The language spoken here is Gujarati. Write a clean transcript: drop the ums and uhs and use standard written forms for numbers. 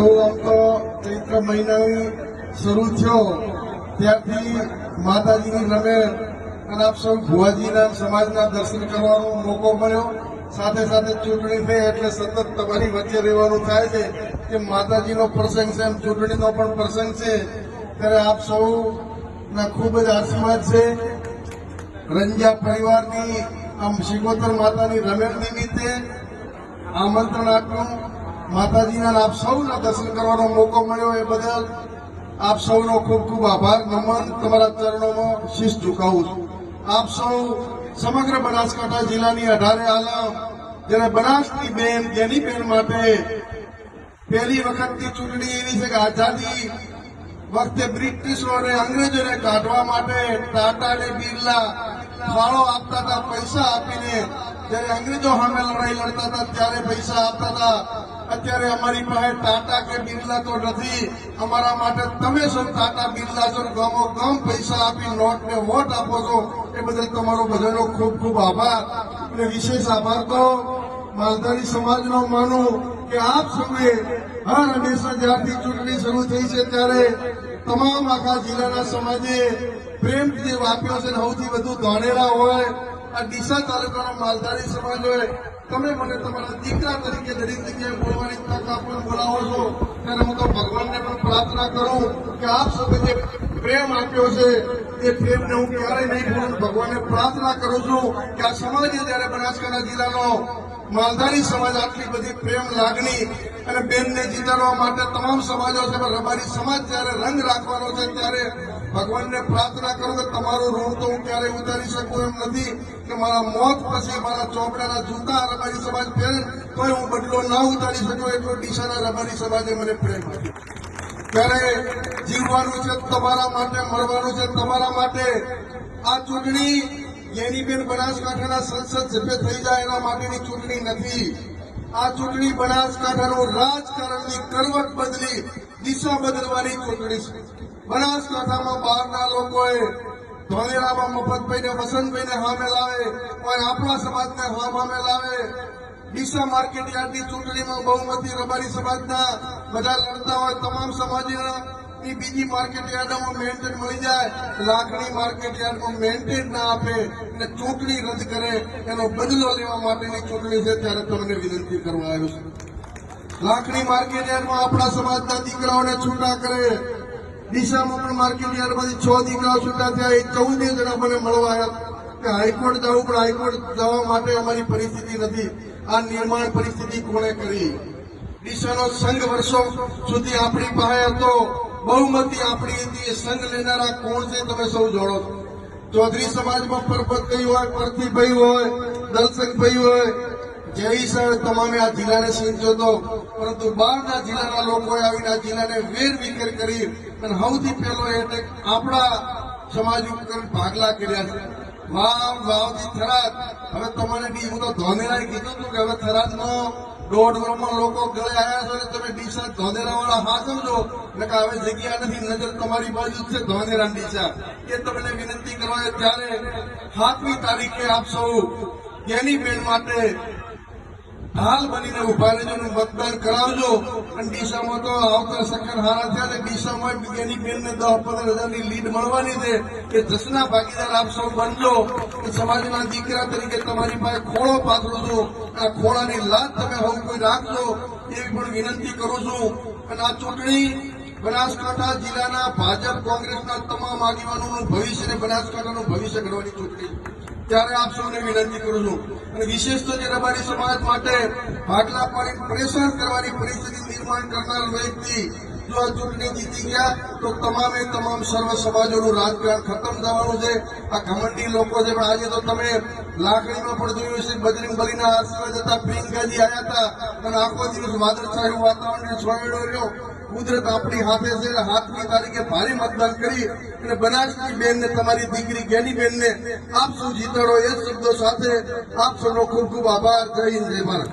સૌ આમ તો ચૈત્ર મહિના શરૂ થયો ત્યારથી માતાજીની રમેર અને આપ સૌ ભુવાજીના સમાજના દર્શન કરવાનો મોકો મળ્યો. સાથે સાથે ચૂંટણી થઈ એટલે સતત તમારી વચ્ચે રહેવાનું થાય છે કે માતાજીનો પ્રસંગ છે એમ ચૂંટણીનો પણ પ્રસંગ છે. ત્યારે આપ સૌના ખૂબ જ આશીર્વાદ છે. રંજા પરિવારની આમ શિકોતર માતાની રમેર નિમિત્તે આમંત્રણ આપ્યું. માતાજીના આપ સૌના દર્શન કરવાનો મોકો મળ્યો એ બદલ આપ સૌનો ખૂબ ખૂબ આભાર. નમન તમારા ચરણોમાં શીશ ઝુકાવું છું. આપ સૌ સમગ્ર બનાસકાંઠા જિલ્લાની 18 આલમ જ્યારે બનાસની બેન જેની બેન માટે પહેલી વખતની ચૂંટણી એવી છે કે આઝાદી વખતે બ્રિટિશો અને અંગ્રેજોને કાઢવા માટે ટાટા અને બિરલા ફાળો આપતા હતા પૈસા આપીને. જ્યારે અંગ્રેજો સામે લડાઈ લડતા હતા ત્યારે પૈસા આપતા હતા. અત્યારે અમારી પાસે ટાટા કે બિરલા તો નથી. અમારા માટે તમે સૌ ટાટા બિરલા છો, ગામો ગામ પૈસા આપી નોટ ને વોટ આપો છો એ બદલ તમારો બધાનો ખૂબ ખૂબ આભાર. અને વિશેષ આભાર તો માલધારી સમાજનો માનું કે આપ સૌએ હર હંમેશા જ્યારથી ચૂંટણી શરૂ થઈ છે ત્યારે તમામ આખા જિલ્લાના સમાજે પ્રેમ જે આપ્યો છે. સૌથી વધુ ધોનેરા હોય, આ ડીસા તાલુકાનો માલધારી સમાજ હોય. તમે મને તમારા દીકરા તરીકે દરેક જગ્યાએ બોલવાની તક આપો, બોલાવો છો ત્યારે હું તો ભગવાનને પણ પ્રાર્થના કરું કે આપ સૌએ જે પ્રેમ આપ્યો છે એ પ્રેમને હું ક્યારેય નહીં ભૂલું. ભગવાનને પ્રાર્થના કરું છું કે આ સમાજે જયારે બનાસકાંઠા જિલ્લાનો માલધારી સમાજ આટલી બધી પ્રેમ લાગણી અને બેનને જીતાડવા માટે તમામ સમાજો છે, રબારી સમાજ જયારે રંગ રાખવાનો છે ત્યારે ભગવાનને પ્રાર્થના કરું કે તમારું ઋણ તો હું ક્યારેય ઉતારી શકું એમ નથી કે મારા મોત પછી મારા ચોપડાના જૂતા રબારી સમાજ પહેરે તોય હું બદલો ના ઉતારી શકું એટલો ડીસાના રબારી સમાજે મને પ્રેમ આપ્યો. ત્યારે જીવવાનું છે તમારા માટે, મળવાનું છે તમારા માટે. આ ચૂંટણી જેનીબેન બનાસકાંઠાના સંસદ સભ્ય થઈ જાય એના માટેની ચૂંટણી નથી. આ ચૂંટણી બનાસકાંઠાનું રાજકારણની કરવટ બદલી દિશા બદલવાની ચૂંટણી છે. બનાસકાંઠામાં બહારના લોકોએ ધોલેરામાં મફતભાઈને વસંતભાઈને સામે લાવે, કોઈ આપણા સમાજને સામે લાવે. ડીસા માર્કેટ યાર્ડની ચૂંટણીમાં બહુમતી રબારી સમાજના બધા લડતા હોય. તમામ સમાજના બીજી માર્કેટ યાર્ડમાં મેન્ટેન મળી જાય, લાખણી માર્કેટ યાર્ડમાં મેન્ટેન ના આપે અને ચૂંટણી રદ કરે એનો બદલો લેવા માટેની ચૂંટણી છે. ત્યારે તમને વિનંતી કરવા આવ્યો છું. લાખણી માર્કેટ યાર્ડમાં આપણા સમાજના દીકરાઓને છૂટા કરે. ડીસામાં પણ માર્કેટ યાર્ડમાંથી 6 દીકરાઓ છૂટા થયા. એ 14 જણા મને મળવા આવ્યા કે હાઈકોર્ટ જવું, પણ હાઈકોર્ટ જવા માટે અમારી પરિસ્થિતિ નથી. આ નિર્માણ પરિસ્થિતિ કોણે કરી? ડીસાનો સંઘ વર્ષો સુધી આપણી પાસે હતો, બહુમતી આપણી હતી. એ સંઘ લેનારા કોણ છે તમે સૌ જોડો છો. ચૌધરી સમાજમાં પરબતભાઈ હોય, પરથીભાઈ હોય, દલસંગભાઈ હોય, જય સાહેબ તમામે આ જિલ્લાને સિંચો હતો. પરંતુ બહારના જિલ્લાના લોકોએ આવીને આ જિલ્લાને વેર વિખેર કરી અને સૌથી પહેલો એટેક આપણા સમાજ ઉપર ભાગલા કર્યા છે. વાવથી થરાદ. હવે તમારે હું તો ધોનેરાએ કીધું હતું કે હવે થરાદમાં 1.5 વર્ષમાં લોકો ગળે આવ્યા છો એટલે તમે ડીસા ધોનેરા વાળા હા સમજો એટલે કે હવે જગ્યા નથી, નજર તમારી બાજુ છે ધોનેરા ડીસા. એ તમને વિનંતી કરવા ત્યારે 7મી તારીખે આપ સૌ જેની બેન માટે હાલ બનીને ઉભા રહેજો અને મતદાન કરાવજો. અને ડીસામાં તો આવતા સખર હારા થયા છે. ડીસામાં બીજાની બેનને 10-15 હજારની લીડ મળવાની છે. એ જસના ભાગીદાર આપ સૌ બનજો. સમાજના દીકરા તરીકે તમારી પાસે ખોળો પાથરું છું. આ ખોળાની લાત તમે હવે કોઈ રાખજો એવી પણ વિનંતી કરું છું. અને આ ચૂંટણી બનાસકાંઠા જિલ્લાના ભાજપ કોંગ્રેસના તમામ આગેવાનોનું ભવિષ્ય અને બનાસકાંઠાનું ભવિષ્ય ઘડવાની ચૂંટણી. ત્યારે આપ સૌને વિનંતી કરું છું. અને વિશેષ તો જે રબારી સમાજ માટે ભાગલા પાડી પ્રેશર કરવાની પરિસ્થિતિ નિર્માણ કરનાર વ્યક્તિ જો આ ચૂંટણી જીતી ગયા તો તમામે તમામ સર્વ સમાજોનું રાજકારણ ખતમ થવાનું છે. આ ઘમંડી લોકો છે. પણ આજે તો તમે લાકડીમાં પણ જોયું છે, બજરંગ બલીના આશીર્વાદ હતા, પ્રિયંકાજી આવ્યા હતા અને આખો દિવસ વાદળછાયું વાતાવરણ છોડેલો રહ્યો. કુદરત આપણી હાથે છે. 7મી તારીખે ભારે મતદાન કરી અને બનાસની બેનને, તમારી દીકરી જ્ઞાની બેનને આપ સૌ જીતાડો. એ શબ્દો સાથે આપ સૌનો ખૂબ ખૂબ આભાર. જય હિન્દ, જય ભારત.